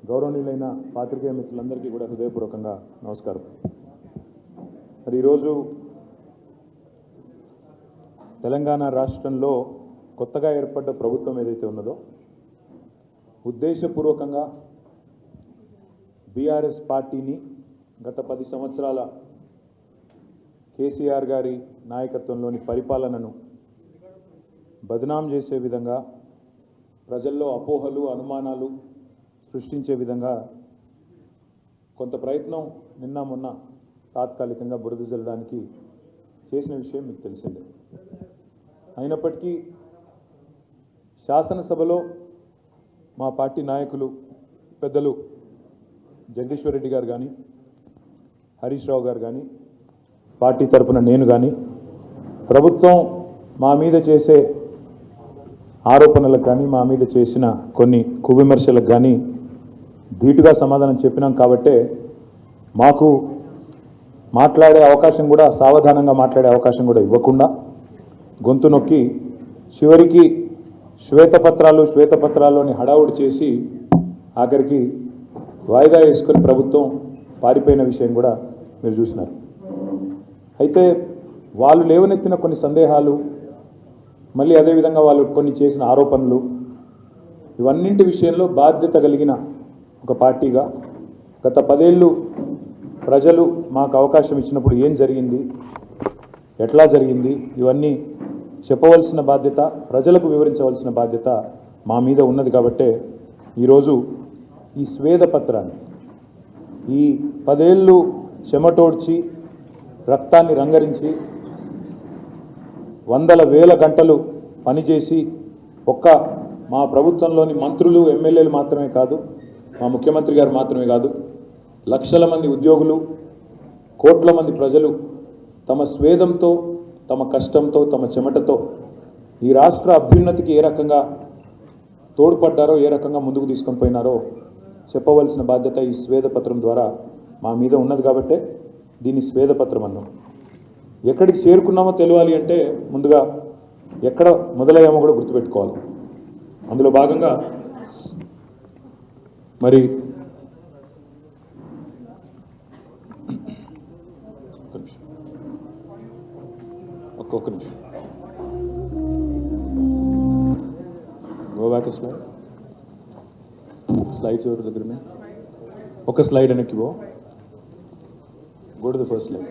గౌరవనీయులైన పాత్రికేయ మిత్రులందరికీ కూడా హృదయపూర్వకంగా నమస్కారం. మరి ఈరోజు తెలంగాణ రాష్ట్రంలో కొత్తగా ఏర్పడ్డ ప్రభుత్వం ఏదైతే ఉన్నదో ఉద్దేశపూర్వకంగా బీఆర్ఎస్ పార్టీని గత 10 సంవత్సరాల కేసీఆర్ గారి నాయకత్వంలోని పరిపాలనను బదనాం చేసే విధంగా ప్రజల్లో అపోహలు అనుమానాలు సృష్టించే విధంగా కొంత ప్రయత్నం నిన్న మొన్న తాత్కాలికంగా బురద జల్లడానికి చేసిన విషయం మీకు తెలిసిందే. అయినప్పటికీ శాసనసభలో మా పార్టీ నాయకులు పెద్దలు జగదీశ్వర్ రెడ్డి గారు కానీ హరీష్ రావు గారు కానీ పార్టీ తరపున నేను కానీ ప్రభుత్వం మా మీద చేసే ఆరోపణలకు కానీ మా మీద చేసిన కొన్ని కువిమర్శలకు కానీ ధీటుగా సమాధానం చెప్పినాం. కాబట్టే మాకు మాట్లాడే అవకాశం కూడా సావధానంగా మాట్లాడే అవకాశం కూడా ఇవ్వకుండా గొంతు నొక్కి చివరికి శ్వేతపత్రాల్లోని హడావుడి చేసి ఆఖరికి వాయిదా వేసుకొని ప్రభుత్వం పారిపోయిన విషయం కూడా మీరు చూసినారు. అయితే వాళ్ళు లేవనెత్తిన కొన్ని సందేహాలు, మళ్ళీ అదేవిధంగా వాళ్ళు కొన్ని చేసిన ఆరోపణలు, ఇవన్నింటి విషయంలో బాధ్యత కలిగిన ఒక పార్టీగా గత 10 ఏళ్ళు ప్రజలు మాకు అవకాశం ఇచ్చినప్పుడు ఏం జరిగింది, ఎట్లా జరిగింది, ఇవన్నీ చెప్పవలసిన బాధ్యత, ప్రజలకు వివరించవలసిన బాధ్యత మా మీద ఉన్నది. కాబట్టే ఈరోజు ఈ స్వేదపత్రాన్ని ఈ 10 ఏళ్ళు చెమటోడ్చి రక్తాన్ని రంగరించి వందల వేల గంటలు పనిచేసి ఒక్క మా ప్రభుత్వంలోని మంత్రులు ఎమ్మెల్యేలు మాత్రమే కాదు, మా ముఖ్యమంత్రి గారు మాత్రమే కాదు, లక్షల మంది ఉద్యోగులు, కోట్ల మంది ప్రజలు తమ స్వేదంతో, తమ కష్టంతో, తమ చెమటతో ఈ రాష్ట్ర అభ్యున్నతికి ఏ రకంగా తోడ్పడ్డారో, ఏ రకంగా ముందుకు తీసుకొని పోయినారో చెప్పవలసిన బాధ్యత ఈ స్వేదపత్రం ద్వారా మా మీద ఉన్నది. కాబట్టే దీన్ని స్వేదపత్రం అన్నాం. ఎక్కడికి చేరుకున్నామో తెలియాలి అంటే ముందుగా ఎక్కడ మొదలయ్యామో కూడా గుర్తుపెట్టుకోవాలి. అందులో భాగంగా మరి ఒక్క నిమిషం గో బ్యాక్ స్లైడ్స్ ఎవరి దగ్గర ఒక స్లైడ్ వెనక్కి go to the first slide.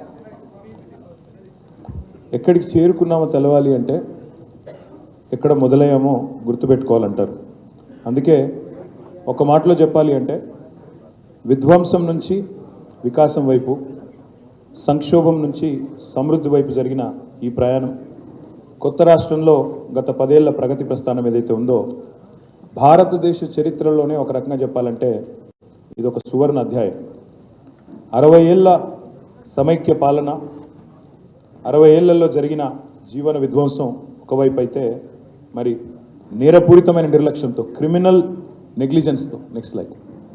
ఎక్కడికి చేరుకున్నామో తెలవాలి అంటే ఎక్కడ మొదలయ్యామో గుర్తుపెట్టుకోవాలంటారు. అందుకే ఒక మాటలో చెప్పాలి అంటే విధ్వంసం నుంచి వికాసం వైపు, సంక్షోభం నుంచి సమృద్ధి వైపు జరిగిన ఈ ప్రయాణం కొత్త రాష్ట్రంలో గత 10 ఏళ్ల ప్రగతి ప్రస్థానం ఏదైతే ఉందో భారతదేశ చరిత్రలోనే ఒక రకంగా చెప్పాలంటే ఇది ఒక సువర్ణ అధ్యాయం. 60 ఏళ్ల సమైక్య పాలన, 60 ఏళ్లలో జరిగిన జీవన విధ్వంసం ఒకవైపు అయితే, మరి నేరపూరితమైన నిర్లక్ష్యంతో, క్రిమినల్ నెగ్లిజెన్స్తో, నెక్స్ట్ స్లైడ్,